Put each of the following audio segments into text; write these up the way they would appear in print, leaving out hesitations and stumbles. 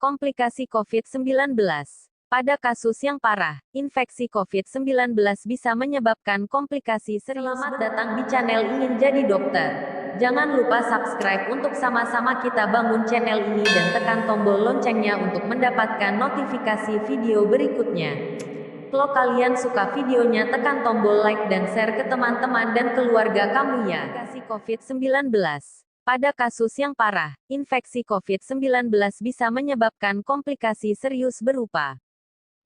Komplikasi COVID-19. Pada kasus yang parah, infeksi COVID-19 bisa menyebabkan komplikasi serius. Selamat datang di channel Ingin Jadi Dokter. Jangan lupa subscribe untuk sama-sama kita bangun channel ini dan tekan tombol loncengnya untuk mendapatkan notifikasi video berikutnya. Kalau kalian suka videonya, tekan tombol like dan share ke teman-teman dan keluarga kamu ya. Komplikasi COVID-19. Pada kasus yang parah, infeksi COVID-19 bisa menyebabkan komplikasi serius berupa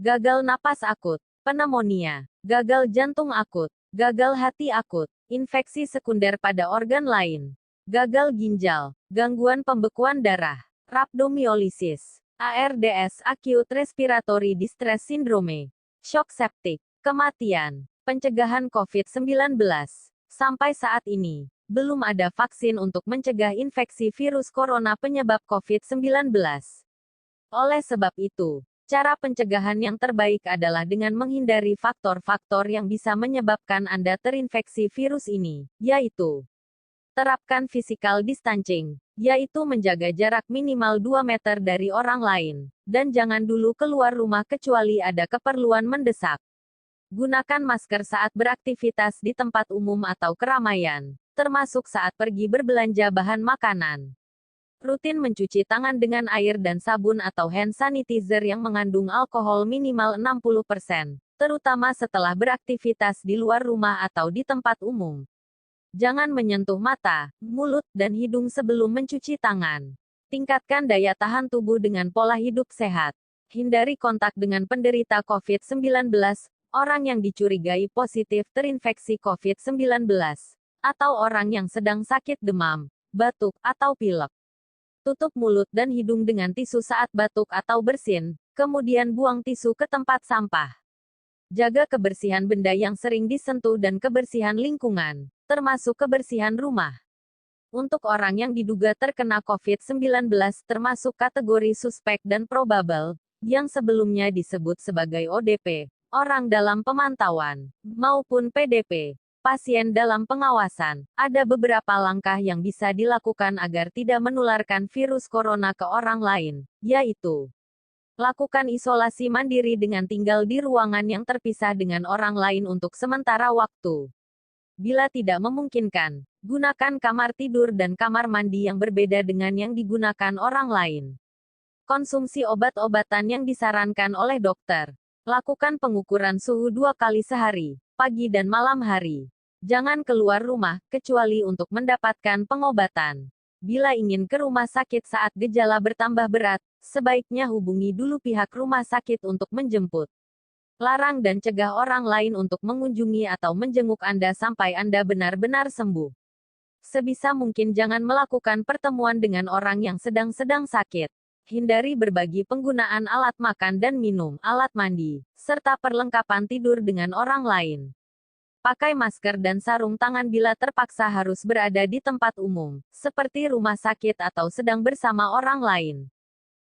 gagal napas akut, pneumonia, gagal jantung akut, gagal hati akut, infeksi sekunder pada organ lain, gagal ginjal, gangguan pembekuan darah, rhabdomyolysis, ARDS acute respiratory distress syndrome, shock septic, kematian. Pencegahan COVID-19. Sampai saat ini, belum ada vaksin untuk mencegah infeksi virus corona penyebab COVID-19. Oleh sebab itu, cara pencegahan yang terbaik adalah dengan menghindari faktor-faktor yang bisa menyebabkan Anda terinfeksi virus ini, yaitu terapkan physical distancing, yaitu menjaga jarak minimal 2 meter dari orang lain, dan jangan dulu keluar rumah kecuali ada keperluan mendesak. Gunakan masker saat beraktivitas di tempat umum atau keramaian, termasuk saat pergi berbelanja bahan makanan. Rutin mencuci tangan dengan air dan sabun atau hand sanitizer yang mengandung alkohol minimal 60%, terutama setelah beraktivitas di luar rumah atau di tempat umum. Jangan menyentuh mata, mulut, dan hidung sebelum mencuci tangan. Tingkatkan daya tahan tubuh dengan pola hidup sehat. Hindari kontak dengan penderita COVID-19, orang yang dicurigai positif terinfeksi COVID-19, atau orang yang sedang sakit demam, batuk, atau pilek. Tutup mulut dan hidung dengan tisu saat batuk atau bersin, kemudian buang tisu ke tempat sampah. Jaga kebersihan benda yang sering disentuh dan kebersihan lingkungan, termasuk kebersihan rumah. Untuk orang yang diduga terkena COVID-19 termasuk kategori suspek dan probable, yang sebelumnya disebut sebagai ODP, orang dalam pemantauan, maupun PDP, pasien dalam pengawasan, ada beberapa langkah yang bisa dilakukan agar tidak menularkan virus corona ke orang lain, yaitu lakukan isolasi mandiri dengan tinggal di ruangan yang terpisah dengan orang lain untuk sementara waktu. Bila tidak memungkinkan, gunakan kamar tidur dan kamar mandi yang berbeda dengan yang digunakan orang lain. Konsumsi obat-obatan yang disarankan oleh dokter. Lakukan pengukuran suhu 2 kali sehari, pagi dan malam hari. Jangan keluar rumah, kecuali untuk mendapatkan pengobatan. Bila ingin ke rumah sakit saat gejala bertambah berat, sebaiknya hubungi dulu pihak rumah sakit untuk menjemput. Larang dan cegah orang lain untuk mengunjungi atau menjenguk Anda sampai Anda benar-benar sembuh. Sebisa mungkin jangan melakukan pertemuan dengan orang yang sedang sakit. Hindari berbagi penggunaan alat makan dan minum, alat mandi, serta perlengkapan tidur dengan orang lain. Pakai masker dan sarung tangan bila terpaksa harus berada di tempat umum, seperti rumah sakit atau sedang bersama orang lain.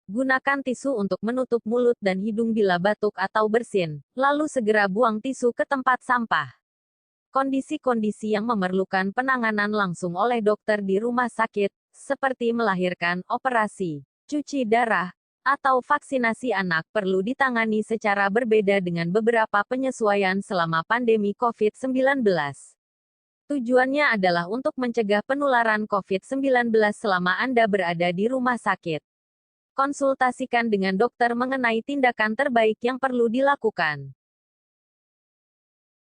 Gunakan tisu untuk menutup mulut dan hidung bila batuk atau bersin, lalu segera buang tisu ke tempat sampah. Kondisi-kondisi yang memerlukan penanganan langsung oleh dokter di rumah sakit, seperti melahirkan, operasi, cuci darah, atau vaksinasi anak perlu ditangani secara berbeda dengan beberapa penyesuaian selama pandemi COVID-19. Tujuannya adalah untuk mencegah penularan COVID-19 selama Anda berada di rumah sakit. Konsultasikan dengan dokter mengenai tindakan terbaik yang perlu dilakukan.